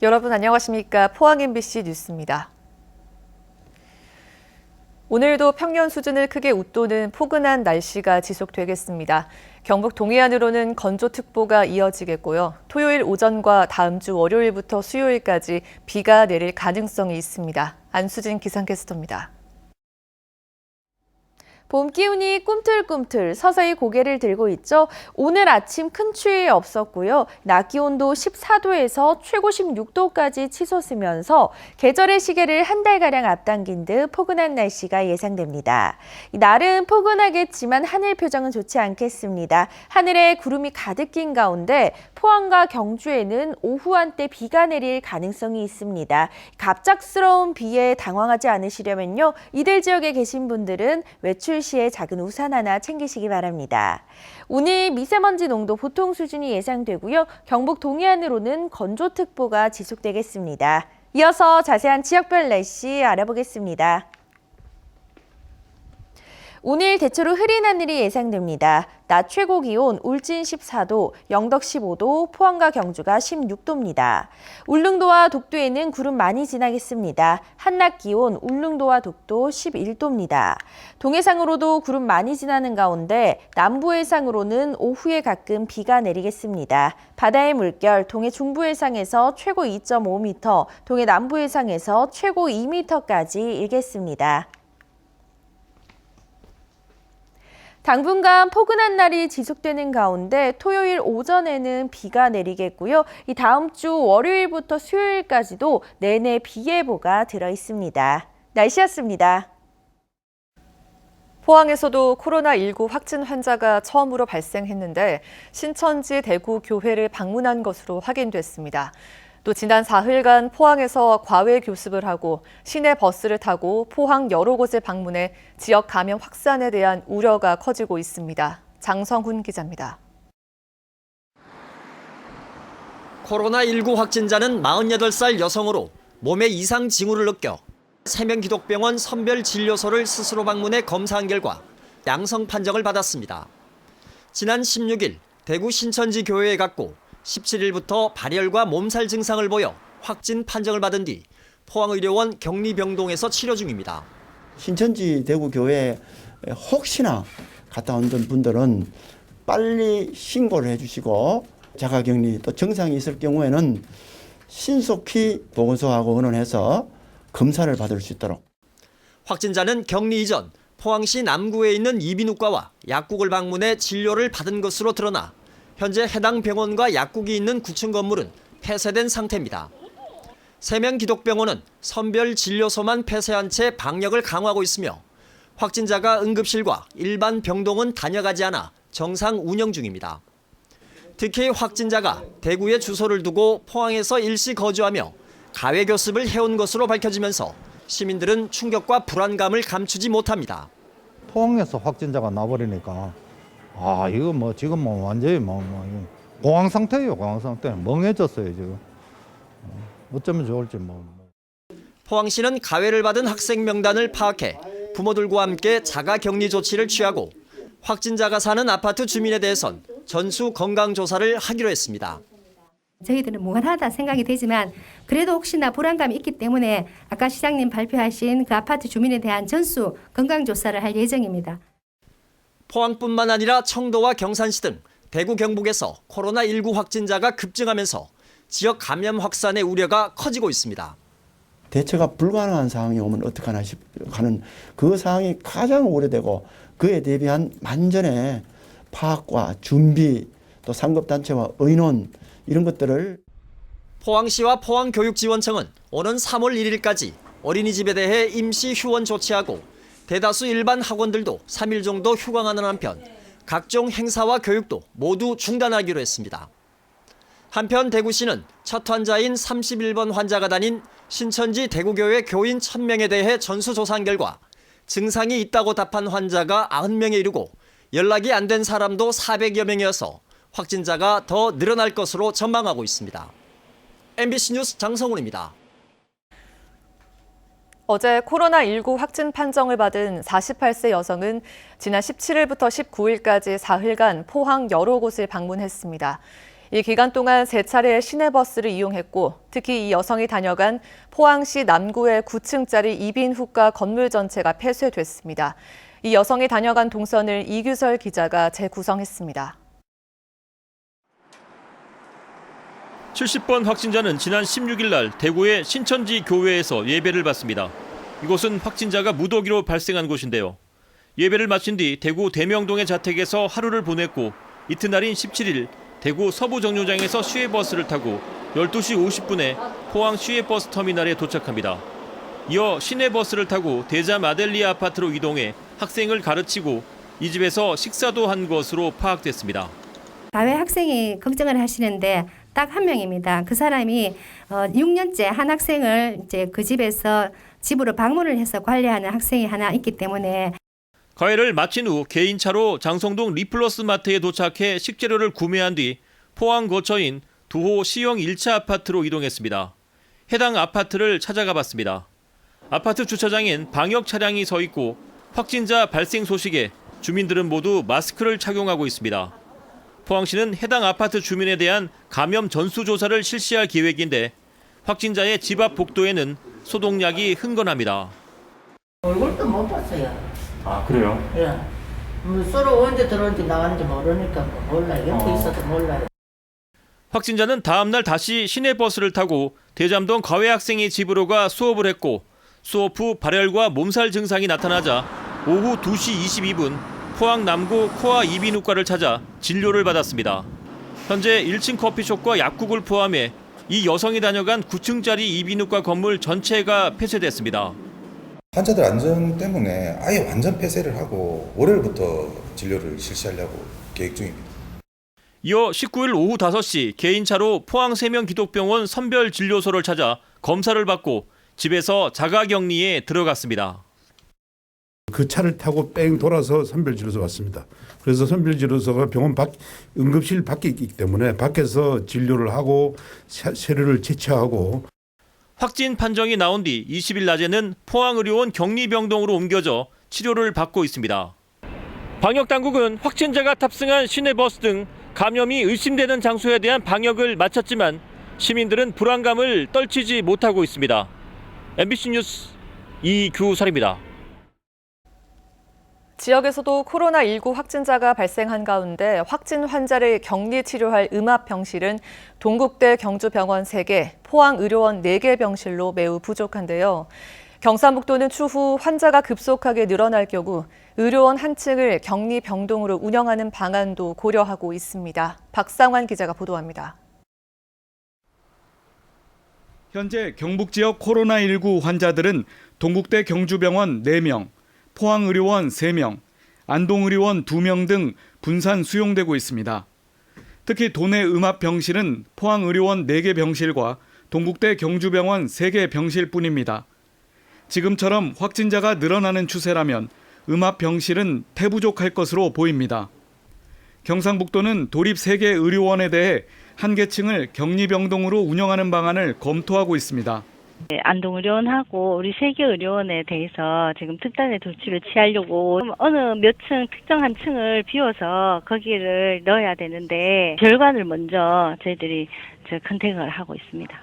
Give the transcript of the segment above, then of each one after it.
여러분 안녕하십니까? 포항 MBC 뉴스입니다. 오늘도 평년 수준을 크게 웃도는 포근한 날씨가 지속되겠습니다. 경북 동해안으로는 건조특보가 이어지겠고요. 토요일 오전과 다음 주 월요일부터 수요일까지 비가 내릴 가능성이 있습니다. 안수진 기상캐스터입니다. 봄 기운이 꿈틀꿈틀 서서히 고개를 들고 있죠. 오늘 아침 큰 추위 없었고요. 낮 기온도 14도에서 최고 16도까지 치솟으면서 계절의 시계를 한 달가량 앞당긴 듯 포근한 날씨가 예상됩니다. 날은 포근하겠지만 하늘 표정은 좋지 않겠습니다. 하늘에 구름이 가득 낀 가운데 포항과 경주에는 오후 한때 비가 내릴 가능성이 있습니다. 갑작스러운 비에 당황하지 않으시려면요. 이들 지역에 계신 분들은 외출 시에 작은 우산 하나 챙기시기 바랍니다. 오늘 미세먼지 농도 보통 수준이 예상되고요. 경북 동해안으로는 건조특보가 지속되겠습니다. 이어서 자세한 지역별 날씨 알아보겠습니다. 오늘 대체로 흐린 하늘이 예상됩니다. 낮 최고 기온 울진 14도, 영덕 15도, 포항과 경주가 16도입니다. 울릉도와 독도에는 구름 많이 지나겠습니다. 한낮 기온 울릉도와 독도 11도입니다. 동해상으로도 구름 많이 지나는 가운데 남부 해상으로는 오후에 가끔 비가 내리겠습니다. 바다의 물결 동해 중부 해상에서 최고 2.5m, 동해 남부 해상에서 최고 2m까지 일겠습니다. 당분간 포근한 날이 지속되는 가운데 토요일 오전에는 비가 내리겠고요. 이 다음 주 월요일부터 수요일까지도 내내 비 예보가 들어 있습니다. 날씨였습니다. 포항에서도 코로나19 확진 환자가 처음으로 발생했는데 신천지 대구 교회를 방문한 것으로 확인됐습니다. 또 지난 4일간 포항에서 과외 교습을 하고 시내 버스를 타고 포항 여러 곳을 방문해 지역 감염 확산에 대한 우려가 커지고 있습니다. 장성훈 기자입니다. 코로나19 확진자는 48살 여성으로 몸에 이상 징후를 느껴 세명기독병원 선별진료소를 스스로 방문해 검사한 결과 양성 판정을 받았습니다. 지난 16일 대구 신천지 교회에 갔고 17일부터 발열과 몸살 증상을 보여 확진 판정을 받은 뒤 포항의료원 격리병동에서 치료 중입니다. 신천지 대구교회에 혹시나 갔다 온 분들은 빨리 신고를 해주시고 자가격리 또 증상이 있을 경우에는 신속히 보건소하고 의논해서 검사를 받을 수 있도록. 확진자는 격리 이전 포항시 남구에 있는 이비인후과와 약국을 방문해 진료를 받은 것으로 드러나 현재 해당 병원과 약국이 있는 9층 건물은 폐쇄된 상태입니다. 세명기독병원은 선별진료소만 폐쇄한 채 방역을 강화하고 있으며 확진자가 응급실과 일반 병동은 다녀가지 않아 정상 운영 중입니다. 특히 확진자가 대구에 주소를 두고 포항에서 일시 거주하며 가외 교습을 해온 것으로 밝혀지면서 시민들은 충격과 불안감을 감추지 못합니다. 포항에서 확진자가 나버리니까 이거 지금 완전히 공황 상태예요. 공황 상태. 멍해졌어요 지금. 어쩌면 좋을지 포항시는 가외를 받은 학생 명단을 파악해 부모들과 함께 자가 격리 조치를 취하고 확진자가 사는 아파트 주민에 대해선 전수 건강 조사를 하기로 했습니다. 저희들은 무관하다 생각이 되지만 그래도 혹시나 불안감이 있기 때문에 아까 시장님 발표하신 그 아파트 주민에 대한 전수 건강 조사를 할 예정입니다. 포항뿐만 아니라 청도와 경산시 등 대구 경북에서 코로나19 확진자가 급증하면서 지역 감염 확산의 우려가 커지고 있습니다. 대처가 불가능한 상황이 오면 어떡하나 하는 그 상황이 가장 오래되고 그에 대비한 만전의 파악과 준비 또 상급단체와 의논 이런 것들을. 포항시와 포항교육지원청은 오는 3월 1일까지 어린이집에 대해 임시 휴원 조치하고 대다수 일반 학원들도 3일 정도 휴강하는 한편 각종 행사와 교육도 모두 중단하기로 했습니다. 한편 대구시는 첫 환자인 31번 환자가 다닌 신천지 대구교회 교인 1000명에 대해 전수조사한 결과 증상이 있다고 답한 환자가 90명에 이르고 연락이 안 된 사람도 400여 명이어서 확진자가 더 늘어날 것으로 전망하고 있습니다. MBC 뉴스 장성훈입니다. 어제 코로나19 확진 판정을 받은 48세 여성은 지난 17일부터 19일까지 4일간 포항 여러 곳을 방문했습니다. 이 기간 동안 3차례 시내버스를 이용했고 특히 이 여성이 다녀간 포항시 남구의 9층짜리 이빈후가 건물 전체가 폐쇄됐습니다. 이 여성이 다녀간 동선을 이규설 기자가 재구성했습니다. 70번 확진자는 지난 16일 날 대구의 신천지 교회에서 예배를 받습니다. 이곳은 확진자가 무더기로 발생한 곳인데요. 예배를 마친 뒤 대구 대명동의 자택에서 하루를 보냈고 이튿날인 17일 대구 서부정류장에서 시외버스를 타고 12시 50분에 포항 시외버스 터미널에 도착합니다. 이어 시내버스를 타고 대잠 아델리아 아파트로 이동해 학생을 가르치고 이 집에서 식사도 한 것으로 파악됐습니다. 과외 학생이 걱정을 하시는데 딱 한 명입니다. 그 사람이 6년째 한 학생을 이제 그 집에서 집으로 방문을 해서 관리하는 학생이 하나 있기 때문에 과외를 마친 후 개인차로 장성동 리플러스 마트에 도착해 식재료를 구매한 뒤 포항 거처인 두호 시형 1차 아파트로 이동했습니다. 해당 아파트를 찾아가 봤습니다. 아파트 주차장엔 방역 차량이 서 있고 확진자 발생 소식에 주민들은 모두 마스크를 착용하고 있습니다. 포항시는 해당 아파트 주민에 대한 감염 전수조사를 실시할 계획인데 확진자의 집 앞 복도에는 소독약이 흥건합니다. 얼굴도 못 봤어요. 아, 그래요? 예. 뭐 서로 언제 들어온지 나왔는지 모르니까 몰라요. 옆에 있어도 몰라요. 확진자는 다음 날 다시 시내버스를 타고 대잠동 과외 학생의 집으로 가 수업을 했고 수업 후 발열과 몸살 증상이 나타나자 오후 2시 22분 포항 남구 코아 이비인후과를 찾아 진료를 받았습니다. 현재 1층 커피숍과 약국을 포함해 이 여성이 다녀간 9층짜리 이비인후과 건물 전체가 폐쇄됐습니다. 환자들 안전 때문에 아예 완전 폐쇄를 하고 월요일부터 진료를 실시하려고 계획 중입니다. 이어 19일 오후 5시 개인차로 포항 세명기독병원 선별진료소를 찾아 검사를 받고 집에서 자가격리에 들어갔습니다. 그 차를 타고 뺑 돌아서 선별진료소 왔습니다. 그래서 선별진료소가 병원 응급실 밖에 있기 때문에 밖에서 진료를 하고 세류를 채취하고 확진 판정이 나온 뒤 20일 낮에는 포항의료원 격리병동으로 옮겨져 치료를 받고 있습니다. 방역당국은 확진자가 탑승한 시내버스 등 감염이 의심되는 장소에 대한 방역을 마쳤지만 시민들은 불안감을 떨치지 못하고 있습니다. MBC 뉴스 이규설입니다. 지역에서도 코로나19 확진자가 발생한 가운데 확진 환자를 격리 치료할 음압병실은 동국대 경주병원 3개, 포항의료원 4개 병실로 매우 부족한데요. 경상북도는 추후 환자가 급속하게 늘어날 경우 의료원 한 층을 격리 병동으로 운영하는 방안도 고려하고 있습니다. 박상환 기자가 보도합니다. 현재 경북 지역 코로나19 환자들은 동국대 경주병원 4명, 포항의료원 3명, 안동의료원 2명 등 분산 수용되고 있습니다. 특히 도내 음압병실은 포항의료원 4개 병실과 동국대 경주병원 3개 병실뿐입니다. 지금처럼 확진자가 늘어나는 추세라면 음압병실은 태부족할 것으로 보입니다. 경상북도는 도립 3개 의료원에 대해 한 개층을 격리병동으로 운영하는 방안을 검토하고 있습니다. 안동의료원하고 우리 3개 의료원에 대해서 지금 특단의 조치를 취하려고 어느 몇 층 특정한 층을 비워서 거기를 넣어야 되는데 별관을 먼저 저희들이 컨택을 하고 있습니다.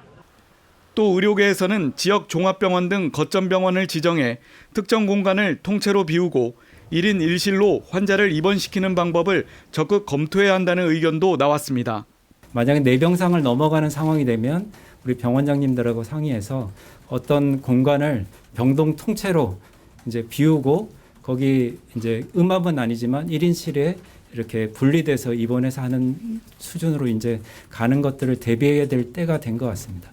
또 의료계에서는 지역 종합병원 등 거점병원을 지정해 특정 공간을 통째로 비우고 1인 1실로 환자를 입원시키는 방법을 적극 검토해야 한다는 의견도 나왔습니다. 만약에 내병상을 넘어가는 상황이 되면 우리 병원장님들하고 상의해서 어떤 공간을 병동 통째로 이제 비우고 거기 이제 음압은 아니지만 1인실에 이렇게 분리돼서 입원해서 하는 수준으로 이제 가는 것들을 대비해야 될 때가 된 것 같습니다.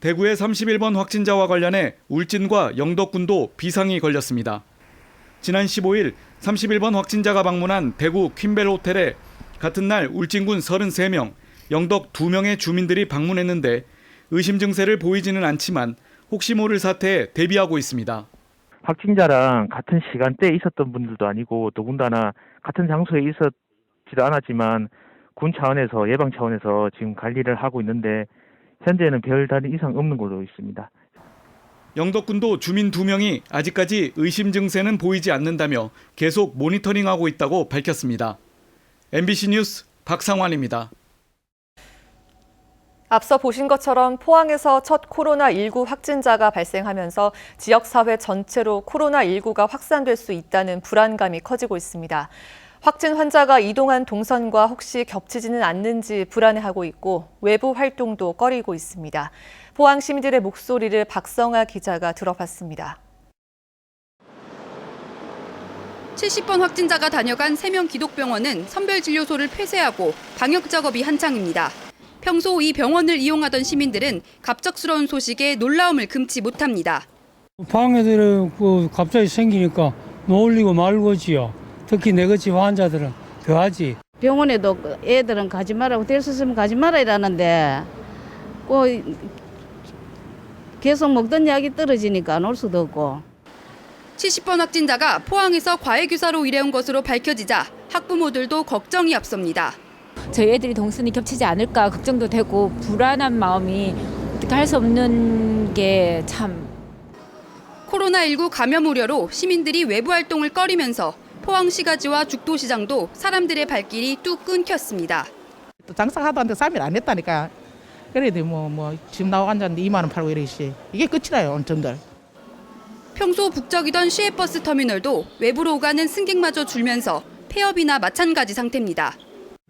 대구의 31번 확진자와 관련해 울진과 영덕군도 비상이 걸렸습니다. 지난 15일 31번 확진자가 방문한 대구 퀸벨 호텔에 같은 날 울진군 33명, 영덕 2명의 주민들이 방문했는데 의심 증세를 보이지는 않지만 혹시 모를 사태에 대비하고 있습니다. 확진자랑 같은 시간대에 있었던 분들도 아니고 더군다나 같은 장소에 있었지도 않았지만 군 차원에서 예방 차원에서 지금 관리를 하고 있는데 현재는 별다른 이상 없는 걸로 있습니다. 영덕군도 주민 2명이 아직까지 의심 증세는 보이지 않는다며 계속 모니터링하고 있다고 밝혔습니다. MBC 뉴스 박상환입니다. 앞서 보신 것처럼 포항에서 첫 코로나19 확진자가 발생하면서 지역사회 전체로 코로나19가 확산될 수 있다는 불안감이 커지고 있습니다. 확진 환자가 이동한 동선과 혹시 겹치지는 않는지 불안해하고 있고 외부 활동도 꺼리고 있습니다. 포항 시민들의 목소리를 박성아 기자가 들어봤습니다. 70번 확진자가 다녀간 3명 기독병원은 선별진료소를 폐쇄하고 방역 작업이 한창입니다. 평소 이 병원을 이용하던 시민들은 갑작스러운 소식에 놀라움을 금치 못합니다. 방에들은 갑자기 생기니까 놀리고 말고지요. 특히 내같이 환자들은 더하지. 병원에도 애들은 가지 말라고 될 수 있으면 가지 말아 이러는데 계속 먹던 약이 떨어지니까 안 올 수도 없고. 70번 확진자가 포항에서 과외교사로 일해온 것으로 밝혀지자 학부모들도 걱정이 앞섭니다. 저희 애들이 동선이 겹치지 않을까 걱정도 되고 불안한 마음이 어떻게 할 수 없는 게 참. 코로나19 감염 우려로 시민들이 외부 활동을 꺼리면서 포항시가지와 죽도시장도 사람들의 발길이 뚝 끊겼습니다. 또 장사하다는데 3일 안 했다니까. 그래도 지금 나와 앉았는데 2만 원 팔고 이러시. 이게 끝이라요, 온정들. 평소 북적이던 시외버스 터미널도 외부로 오가는 승객마저 줄면서 폐업이나 마찬가지 상태입니다.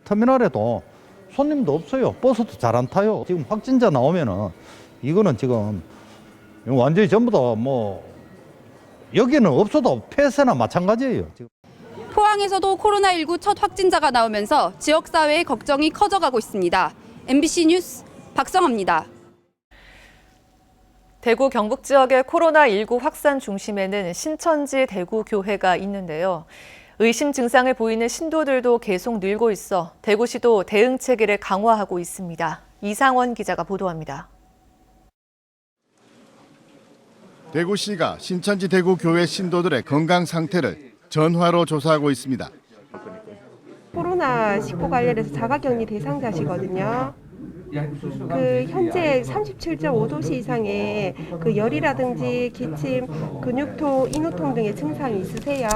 터미널에도 손님도 없어요. 버스도 잘 안 타요. 지금 확진자 나오면은 이거는 지금 완전히 전부 다 여기는 없어도 폐쇄나 마찬가지예요. 지금. 포항에서도 코로나19 첫 확진자가 나오면서 지역사회의 걱정이 커져가고 있습니다. MBC 뉴스 박성아입니다. 대구 경북 지역의 코로나19 확산 중심에는 신천지 대구교회가 있는데요. 의심 증상을 보이는 신도들도 계속 늘고 있어 대구시도 대응 체계를 강화하고 있습니다. 이상원 기자가 보도합니다. 대구시가 신천지 대구교회 신도들의 건강 상태를 전화로 조사하고 있습니다. 코로나19 관련해서 자가격리 대상자시거든요. 현재 37.5도씨 이상의 열이라든지 기침, 근육통, 인후통 등의 증상이 있으세요?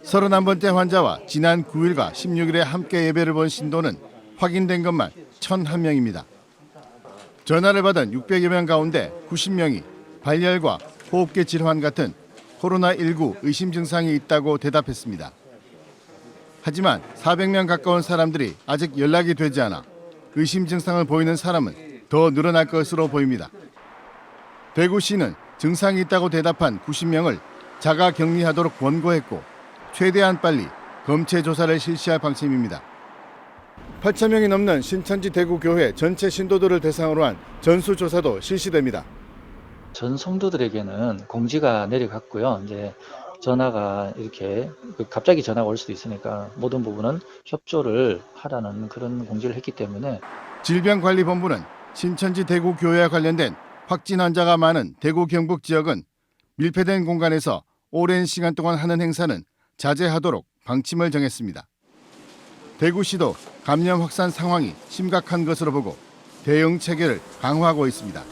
31번째 환자와 지난 9일과 16일에 함께 예배를 본 신도는 확인된 것만 1,001명입니다. 전화를 받은 600여 명 가운데 90명이 발열과 호흡기 질환 같은 코로나19 의심 증상이 있다고 대답했습니다. 하지만 400명 가까운 사람들이 아직 연락이 되지 않아 의심 증상을 보이는 사람은 더 늘어날 것으로 보입니다. 대구시는 증상이 있다고 대답한 90명을 자가 격리하도록 권고했고 최대한 빨리 검체 조사를 실시할 방침입니다. 8,000명이 넘는 신천지 대구교회 전체 신도들을 대상으로 한 전수조사도 실시됩니다. 전 성도들에게는 공지가 내려갔고요. 이제 전화가 이렇게 갑자기 전화가 올 수도 있으니까 모든 부분은 협조를 하라는 그런 공지를 했기 때문에 질병관리본부는 신천지 대구교회와 관련된 확진 환자가 많은 대구 경북 지역은 밀폐된 공간에서 오랜 시간 동안 하는 행사는 자제하도록 방침을 정했습니다. 대구시도 감염 확산 상황이 심각한 것으로 보고 대응 체계를 강화하고 있습니다.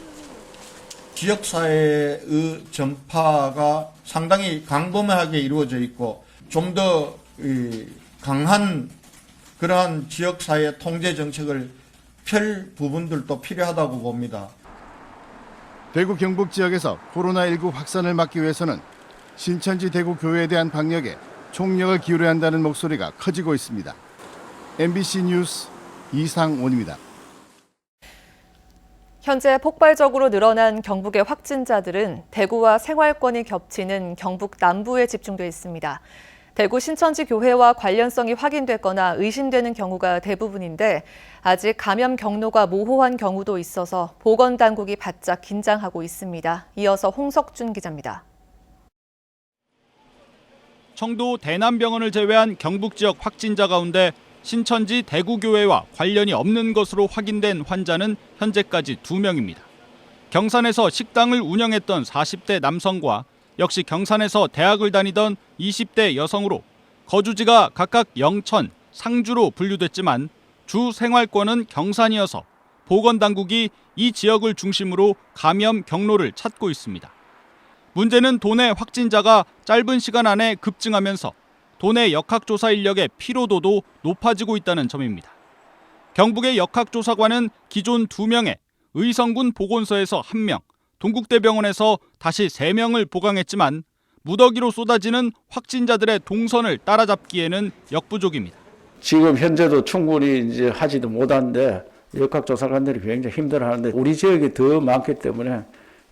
지역사회의 전파가 상당히 광범위하게 이루어져 있고 좀 더 강한 그러한 지역사회 통제 정책을 펼 부분들도 필요하다고 봅니다. 대구 경북 지역에서 코로나19 확산을 막기 위해서는 신천지 대구교회에 대한 방역에 총력을 기울여야 한다는 목소리가 커지고 있습니다. MBC 뉴스 이상원입니다. 현재 폭발적으로 늘어난 경북의 확진자들은 대구와 생활권이 겹치는 경북 남부에 집중돼 있습니다. 대구 신천지 교회와 관련성이 확인됐거나 의심되는 경우가 대부분인데 아직 감염 경로가 모호한 경우도 있어서 보건당국이 바짝 긴장하고 있습니다. 이어서 홍석준 기자입니다. 청도 대남병원을 제외한 경북 지역 확진자 가운데 신천지 대구교회와 관련이 없는 것으로 확인된 환자는 현재까지 2명입니다. 경산에서 식당을 운영했던 40대 남성과 역시 경산에서 대학을 다니던 20대 여성으로 거주지가 각각 영천, 상주로 분류됐지만 주 생활권은 경산이어서 보건당국이 이 지역을 중심으로 감염 경로를 찾고 있습니다. 문제는 도내 확진자가 짧은 시간 안에 급증하면서 도내 역학조사 인력의 피로도도 높아지고 있다는 점입니다. 경북의 역학조사관은 기존 2명에 의성군 보건소에서 1명, 동국대병원에서 다시 3명을 보강했지만 무더기로 쏟아지는 확진자들의 동선을 따라잡기에는 역부족입니다. 지금 현재도 충분히 이제 하지도 못하는데 역학조사관들이 굉장히 힘들어하는데 우리 지역이 더 많기 때문에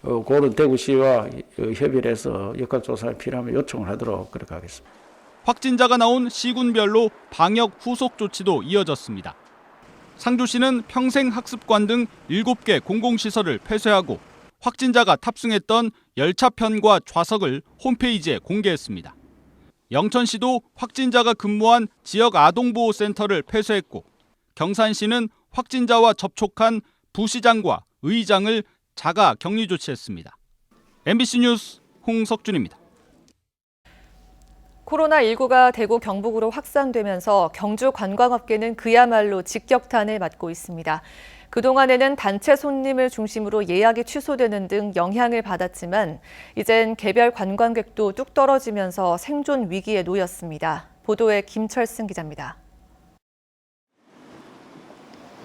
고른 대구시와 협의를 해서 역학조사가 필요하면 요청을 하도록 그렇게 하겠습니다. 확진자가 나온 시군별로 방역 후속 조치도 이어졌습니다. 상주시는 평생학습관 등 7개 공공시설을 폐쇄하고 확진자가 탑승했던 열차편과 좌석을 홈페이지에 공개했습니다. 영천시도 확진자가 근무한 지역 아동보호센터를 폐쇄했고 경산시는 확진자와 접촉한 부시장과 의장을 자가 격리 조치했습니다. MBC 뉴스 홍석준입니다. 코로나19가 대구 경북으로 확산되면서 경주 관광업계는 그야말로 직격탄을 맞고 있습니다. 그동안에는 단체 손님을 중심으로 예약이 취소되는 등 영향을 받았지만 이젠 개별 관광객도 뚝 떨어지면서 생존 위기에 놓였습니다. 보도에 김철승 기자입니다.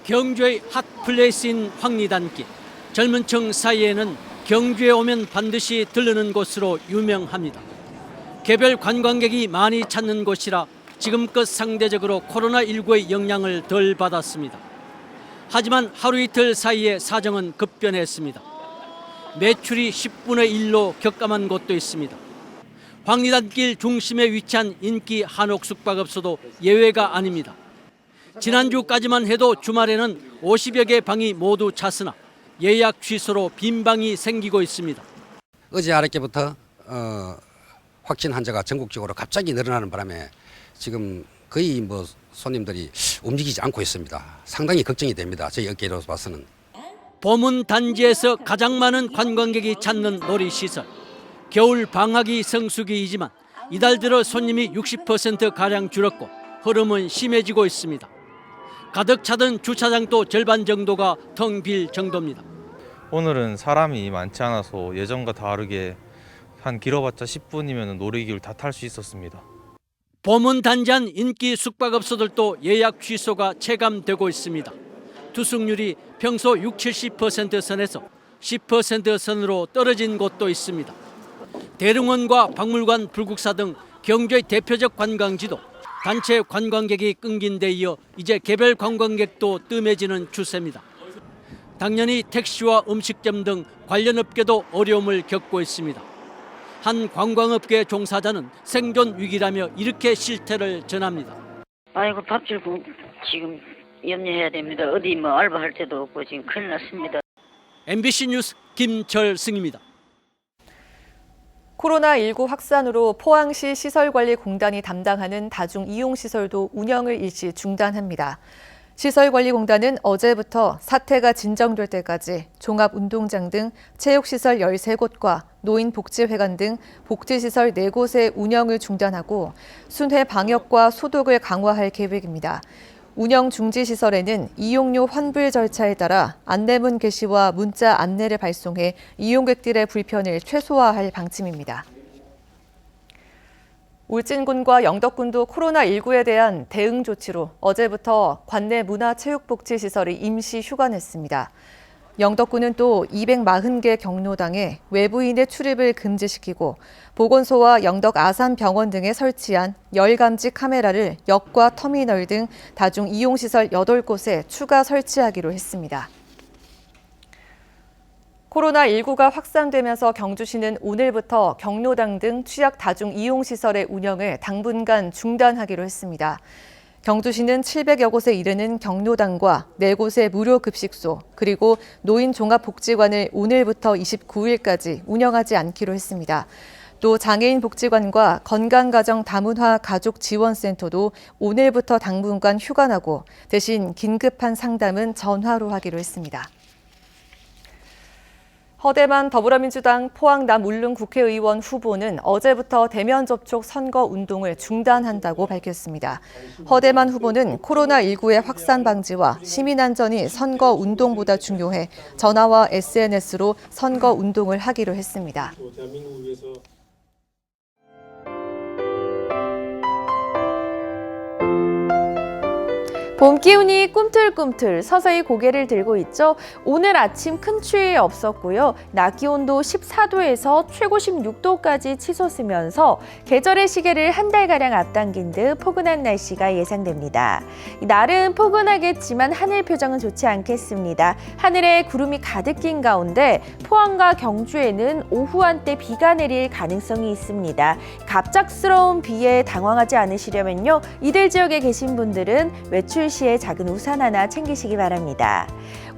경주의 핫플레이스인 황리단길. 젊은 층 사이에는 경주에 오면 반드시 들르는 곳으로 유명합니다. 개별 관광객이 많이 찾는 곳이라 지금껏 상대적으로 코로나19의 영향을 덜 받았습니다. 하지만 하루 이틀 사이에 사정은 급변했습니다. 매출이 10분의 1로 격감한 곳도 있습니다. 황리단길 중심에 위치한 인기 한옥 숙박업소도 예외가 아닙니다. 지난주까지만 해도 주말에는 50여 개 방이 모두 찼으나 예약 취소로 빈 방이 생기고 있습니다. 어제 어저께부터 확진 환자가 전국적으로 갑자기 늘어나는 바람에 지금 거의 손님들이 움직이지 않고 있습니다. 상당히 걱정이 됩니다. 저희 업계로 봐서는. 봄은 단지에서 가장 많은 관광객이 찾는 놀이시설. 겨울 방학이 성수기이지만 이달 들어 손님이 60%가량 줄었고 흐름은 심해지고 있습니다. 가득 차던 주차장도 절반 정도가 텅 빌 정도입니다. 오늘은 사람이 많지 않아서 예전과 다르게 한 길어봤자 10분이면 놀이기구를 다 탈 수 있었습니다. 봄은 단지한 인기 숙박업소들도 예약 취소가 체감되고 있습니다. 투숙률이 평소 60, 70% 선에서 10% 선으로 떨어진 곳도 있습니다. 대릉원과 박물관, 불국사 등 경주의 대표적 관광지도 단체 관광객이 끊긴 데 이어 이제 개별 관광객도 뜸해지는 추세입니다. 당연히 택시와 음식점 등 관련 업계도 어려움을 겪고 있습니다. 한 관광업계 종사자는 생존 위기라며 이렇게 실태를 전합니다. 아이고 밥줄 지금 염려해야 됩니다. 어디 알바할 때도 없고 지금 큰일 났습니다. MBC 뉴스 김철승입니다. 코로나19 확산으로 포항시 시설관리공단이 담당하는 다중이용시설도 운영을 일시 중단합니다. 시설관리공단은 어제부터 사태가 진정될 때까지 종합운동장 등 체육시설 13곳과 노인복지회관 등 복지시설 4곳의 운영을 중단하고 순회 방역과 소독을 강화할 계획입니다. 운영 중지 시설에는 이용료 환불 절차에 따라 안내문 게시와 문자 안내를 발송해 이용객들의 불편을 최소화할 방침입니다. 울진군과 영덕군도 코로나19에 대한 대응 조치로 어제부터 관내 문화체육복지시설이 임시 휴관했습니다. 영덕군은 또 240개 경로당에 외부인의 출입을 금지시키고 보건소와 영덕 아산병원 등에 설치한 열감지 카메라를 역과 터미널 등 다중이용시설 8곳에 추가 설치하기로 했습니다. 코로나19가 확산되면서 경주시는 오늘부터 경로당 등 취약 다중이용시설의 운영을 당분간 중단하기로 했습니다. 경주시는 700여 곳에 이르는 경로당과 4곳의 무료 급식소, 그리고 노인 종합복지관을 오늘부터 29일까지 운영하지 않기로 했습니다. 또 장애인 복지관과 건강가정 다문화 가족 지원센터도 오늘부터 당분간 휴관하고 대신 긴급한 상담은 전화로 하기로 했습니다. 허대만 더불어민주당 포항 남울릉 국회의원 후보는 어제부터 대면 접촉 선거 운동을 중단한다고 밝혔습니다. 허대만 후보는 코로나19의 확산 방지와 시민 안전이 선거 운동보다 중요해 전화와 SNS로 선거 운동을 하기로 했습니다. 봄 기운이 꿈틀꿈틀 서서히 고개를 들고 있죠. 오늘 아침 큰 추위 없었고요. 낮 기온도 14도에서 최고 16도까지 치솟으면서 계절의 시계를 한 달가량 앞당긴 듯 포근한 날씨가 예상됩니다. 날은 포근하겠지만 하늘 표정은 좋지 않겠습니다. 하늘에 구름이 가득 낀 가운데 포항과 경주에는 오후 한때 비가 내릴 가능성이 있습니다. 갑작스러운 비에 당황하지 않으시려면요. 이들 지역에 계신 분들은 외출 시에 작은 우산 하나 챙기시기 바랍니다.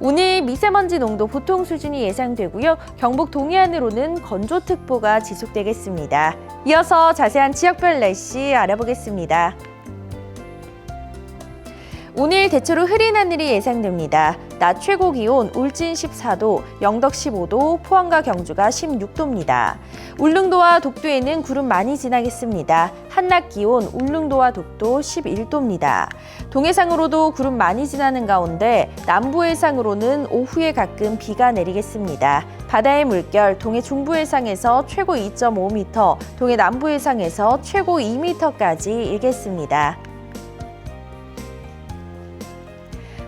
오늘 미세먼지 농도 보통 수준이 예상되고요. 경북 동해안으로는 건조특보가 지속되겠습니다. 이어서 자세한 지역별 날씨 알아보겠습니다. 오늘 대체로 흐린 하늘이 예상됩니다. 낮 최고 기온 울진 14도, 영덕 15도, 포항과 경주가 16도입니다. 울릉도와 독도에는 구름 많이 지나겠습니다. 한낮 기온 울릉도와 독도 11도입니다. 동해상으로도 구름 많이 지나는 가운데 남부 해상으로는 오후에 가끔 비가 내리겠습니다. 바다의 물결 동해 중부 해상에서 최고 2.5m, 동해 남부 해상에서 최고 2m까지 일겠습니다.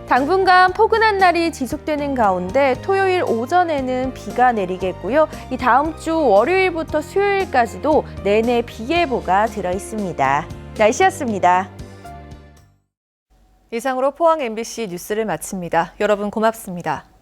당분간 포근한 날이 지속되는 가운데 토요일 오전에는 비가 내리겠고요. 이 다음 주 월요일부터 수요일까지도 내내 비 예보가 들어 있습니다. 날씨였습니다. 이상으로 포항 MBC 뉴스를 마칩니다. 여러분 고맙습니다.